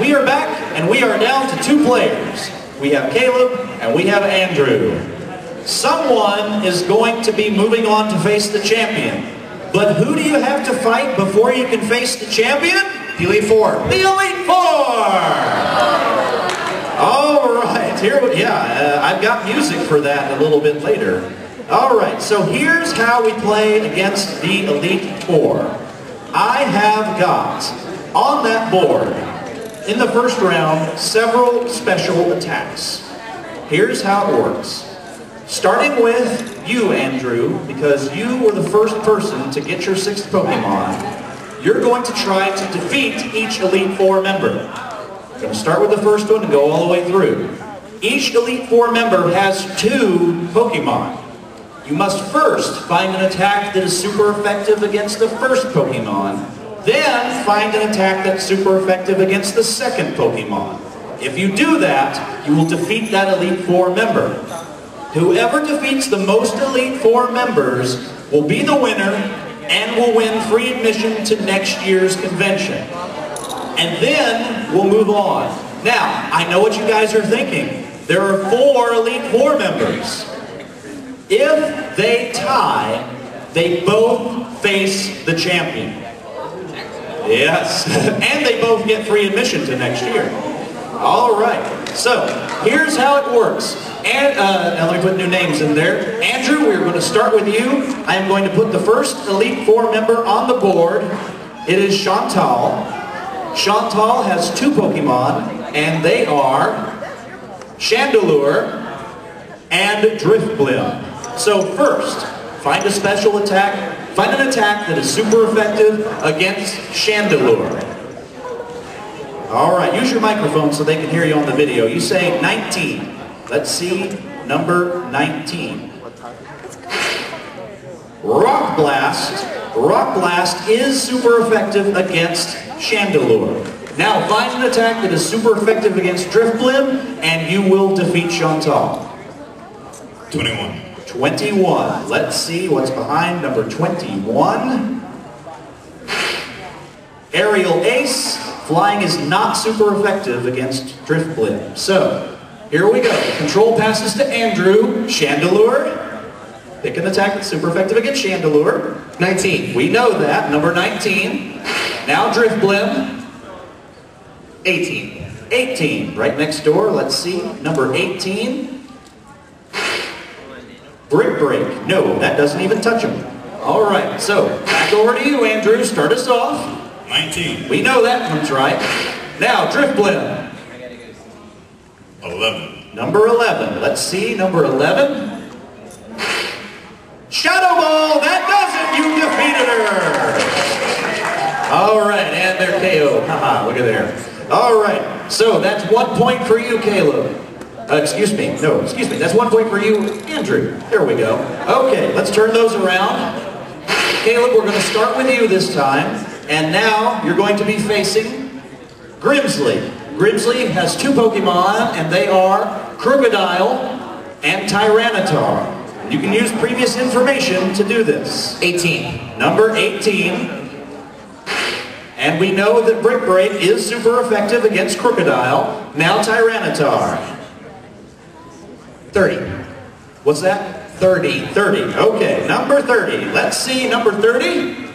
we are back, and we are down to 2 players. We have Caleb, and we have Andrew. Someone is going to be moving on to face the champion. But who do you have to fight before you can face the champion? The Elite Four. The Elite Four! All right, I've got music for that a little bit later. All right, so here's how we play against the Elite Four. I have got on that board, in the first round, several special attacks. Here's how it works. Starting with you, Andrew, because you were the first person to get your 6th Pokemon, you're going to try to defeat each Elite Four member. We're going to start with the first one and go all the way through. Each Elite Four member has 2 Pokemon. You must first find an attack that is super effective against the first Pokemon, then find an attack that's super effective against the second Pokemon. If you do that, you will defeat that Elite Four member. Whoever defeats the most Elite Four members will be the winner and will win free admission to next year's convention. And then we'll move on. Now, I know what you guys are thinking. There are 4 Elite Four members. If they tie, they both face the champion. Yes, and they both get free admission to next year. All right, so here's how it works. And now let me put new names in there. Andrew, we're going to start with you. I am going to put the first Elite Four member on the board. It is Chantal. Chantal has 2 Pokemon, and they are Chandelure and Drifblim. So first, find a special attack. Find an attack that is super effective against Chandelure. All right, use your microphone so they can hear you on the video. You say 19. Let's see, number 19. Rock Blast. Rock Blast is super effective against Chandelure. Now find an attack that is super effective against Drifblim, and you will defeat Chantal. 21. 21. Let's see what's behind number 21. Aerial Ace. Flying is not super effective against Drifblim. So, here we go. Control passes to Andrew. Chandelure. Pick an attack that's super effective against Chandelure. 19. We know that. Number 19. Now Drifblim. 18. 18. Right next door. Let's see. Number 18. Brick Break. No, that doesn't even touch him. All right, so back over to you, Andrew. Start us off. 19. We know that one's right. Now, Drifblim. 11. Number 11. Let's see, number 11. Shadow Ball. That does it. You defeated her. All right, and they're KO. Haha, look at there. All right, so that's 1 point for you, Caleb. Excuse me, that's 1 point for you, Andrew. There we go. Okay, let's turn those around. Caleb, we're going to start with you this time. And now you're going to be facing Grimsley. Grimsley has 2 Pokemon, and they are Crocodile and Tyranitar. You can use previous information to do this. 18. Number 18. And we know that Brick Break is super effective against Crocodile. Now Tyranitar. 30. What's that? 30. 30. Okay, number 30. Let's see, number 30.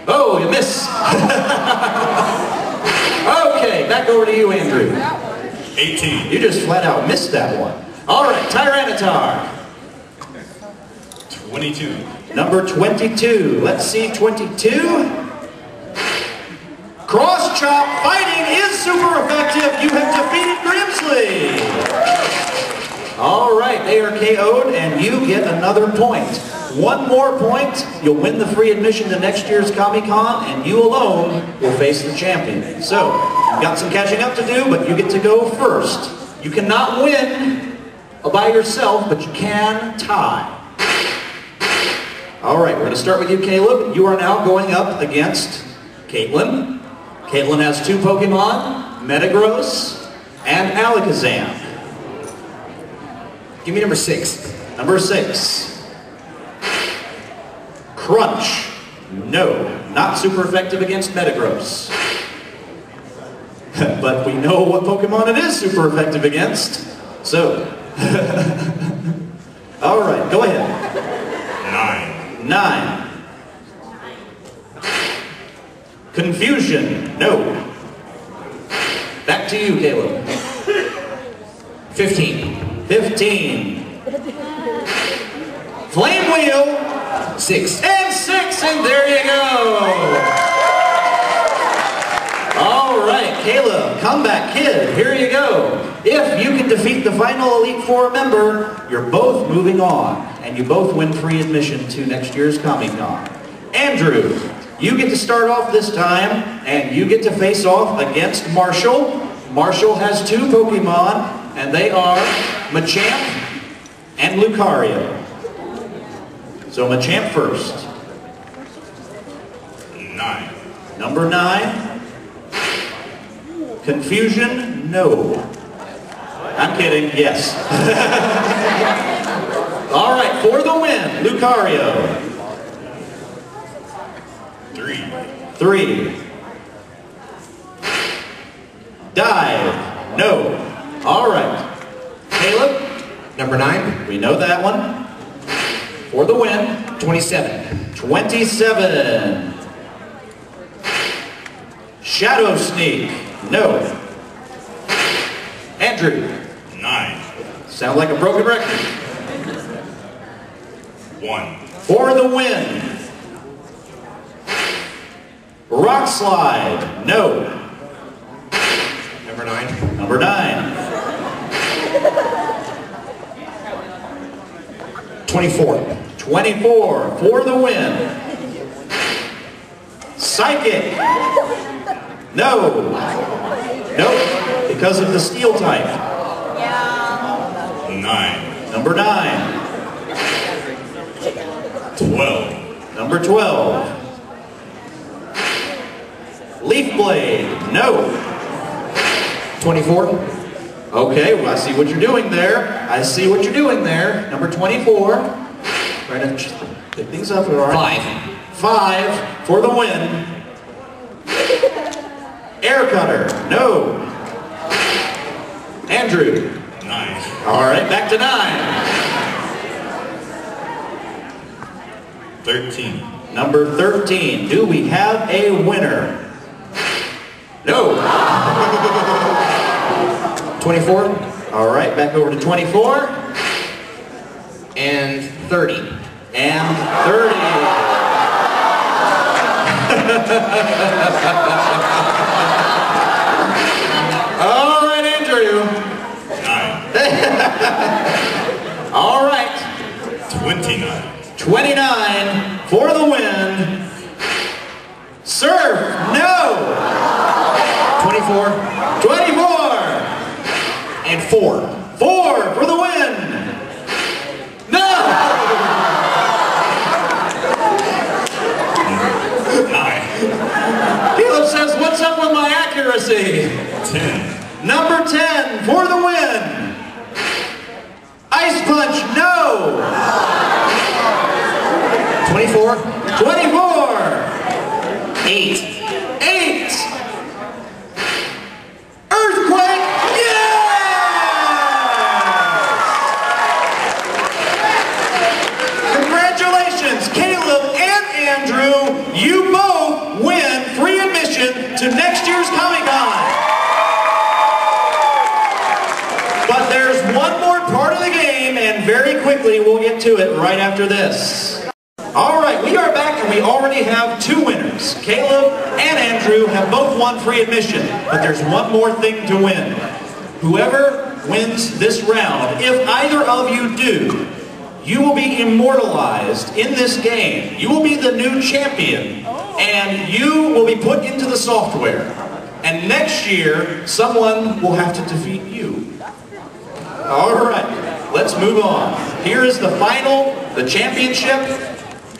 Oh, you miss. Okay, back over to you, Andrew. 18. You just flat out missed that one. All right, Tyranitar. 22. Number 22. Let's see, 22. Cross Chop Fighting is super effective. You have defeated Grimsley. All right, they are KO'd, and you get another point. 1 more point, you'll win the free admission to next year's Comic-Con, and you alone will face the champion. So, you've got some catching up to do, but you get to go first. You cannot win by yourself, but you can tie. All right, we're going to start with you, Caleb. You are now going up against Caitlin. Caitlin has 2 Pokemon, Metagross and Alakazam. Give me number 6. Number 6. Crunch. No, not super effective against Metagross. but we know what Pokemon it is super effective against. So, all right, go ahead. 9. 9. Confusion, no. Back to you, Caleb. 15. 15. Flame Wheel. 6. And 6, and there you go. All right, Caleb, comeback kid, here you go. If you can defeat the final Elite Four member, you're both moving on, and you both win free admission to next year's Comic-Con. Andrew, you get to start off this time, and you get to face off against Marshall. Marshall has 2 Pokemon, and they are Machamp and Lucario. So Machamp first. 9. Number 9. Confusion, no. I'm kidding, yes. All right, for the win, Lucario. 3. 3. Dive, no. All right. Caleb, Number 9. we know that one. For the win, 27. 27. Shadow Sneak, no. Andrew, 9. sound like a broken record. 1. For the win. Rock Slide, no. Number 9. Number 9. 24. 24 for the win. Psychic. No. Nope. Because of the steel type. 9. Number 9. 12. Number 12. Leaf Blade. No. 24. Okay, well, I see what you're doing there. I see what you're doing there. Number 24. Trying to pick things up. All right. 5. 5 for the win. Air Cutter. No. Andrew. 9. All right, back to 9. 13. Number 13. Do we have a winner? No. 24. All right, back over to 24. And 30. And 30. All right, Andrew. 9. All right. 29. 29 for the win. Surf, no. 24. 24. And 4. 4 for the win. No. 9. Caleb says, what's up with my accuracy? 10. Number 10 for the win. Ice Punch, no. 24. 24. 8. 8. Earthquake, yes! Congratulations, Caleb and Andrew. You both win free admission to next year's Comic-Con. But there's one more part of the game, and very quickly we'll get to it right after this. All right, we are back, and we already have 2 winners. Caleb and Andrew have both won free admission, but there's one more thing to win. Whoever wins this round, if either of you do, you will be immortalized in this game. You will be the new champion, and you will be put into the software. And next year, someone will have to defeat you. All right, let's move on. Here is the final, the championship,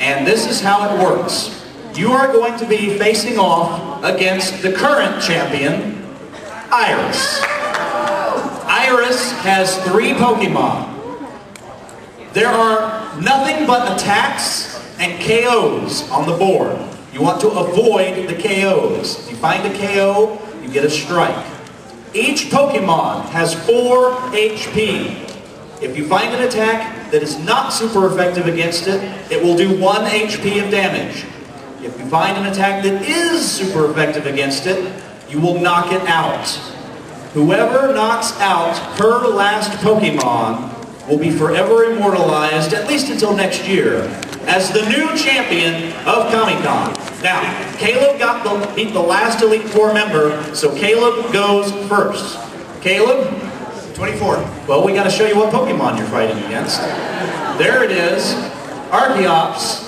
and this is how it works. You are going to be facing off against the current champion, Iris. Iris has 3 Pokemon. There are nothing but attacks and KOs on the board. You want to avoid the KOs. If you find a KO, you get a strike. Each Pokemon has 4 HP. If you find an attack that is not super effective against it, it will do 1 HP of damage. If you find an attack that is super effective against it, you will knock it out. Whoever knocks out her last Pokemon will be forever immortalized, at least until next year, as the new champion of Comic-Con. Now, Caleb beat the last Elite Four member, so Caleb goes first. Caleb? 24. Well, we got to show you what Pokemon you're fighting against. There it is, Archeops,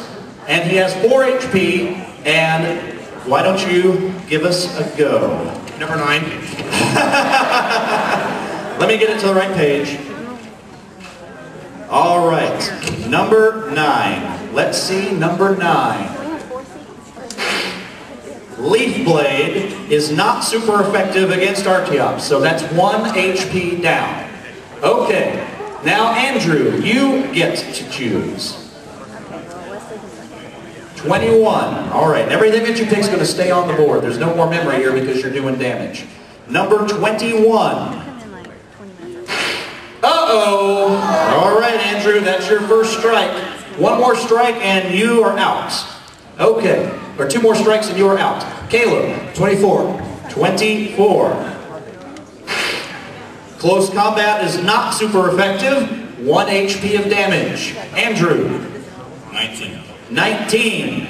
and he has 4 HP, and why don't you give us a go? Number 9. Let me get it to the right page. All right, number 9. Let's see, number 9. Leaf Blade is not super effective against Archeops, so that's 1 HP down. Okay, now Andrew, you get to choose. 21. All right, everything that you pick is going to stay on the board. There's no more memory here because you're doing damage. Number 21. Uh-oh. All right, Andrew, that's your first strike. 1 more strike and you are out. Okay, or 2 more strikes and you are out. Caleb. 24. 24. Close combat is not super effective. 1 HP of damage. Andrew. 19. 19.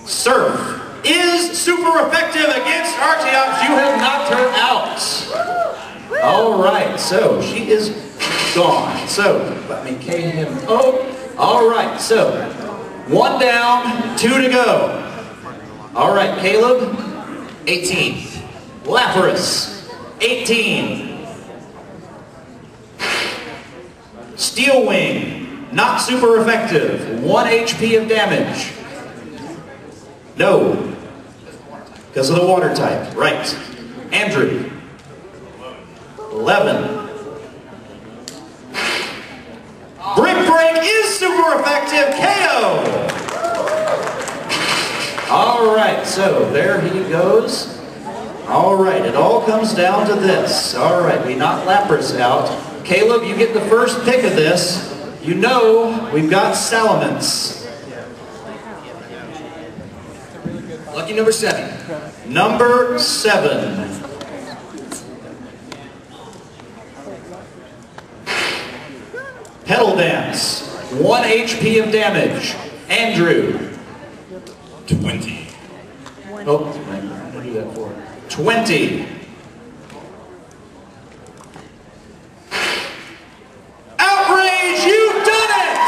Surf is super effective against Archeops. You have knocked her out. All right, so she is gone. So let me K him. Oh, all right. So 1 down, 2 to go. All right, Caleb. 18. Lapras. 18. Steel Wing. Not super effective. 1 HP of damage. No. Because of the water type. Right. Andrew. 11. Brick Break is super effective. KO. All right. So there he goes. All right. It all comes down to this. All right. We knocked Lapras out. Caleb, you get the first pick of this. You know we've got Salamence. Lucky number 7. Number 7. Pedal Dance. 1 HP of damage. Andrew. 20. Oh, I'm going to do that for 20. Outrage! You've done it!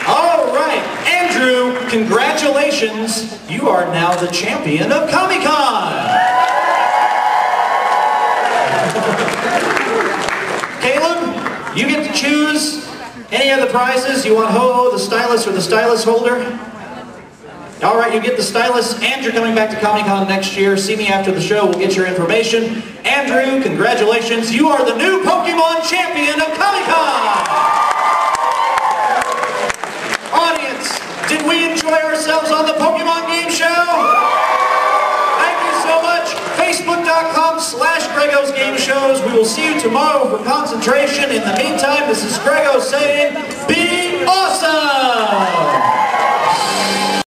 All right, Andrew, congratulations. You are now the champion of Comic-Con. Caleb, you get to choose any of the prizes. You want Ho-Ho, the stylus, or the stylus holder? All right, you get the stylus, and you're coming back to Comic-Con next year. See me after the show. We'll get your information. Andrew, congratulations. You are the new Pokemon champion of Comic-Con. Audience, did we enjoy ourselves on the Pokemon Game Show? Thank you so much. Facebook.com/Greggo's Game Shows. We will see you tomorrow for concentration. In the meantime, this is Greggo saying, be awesome!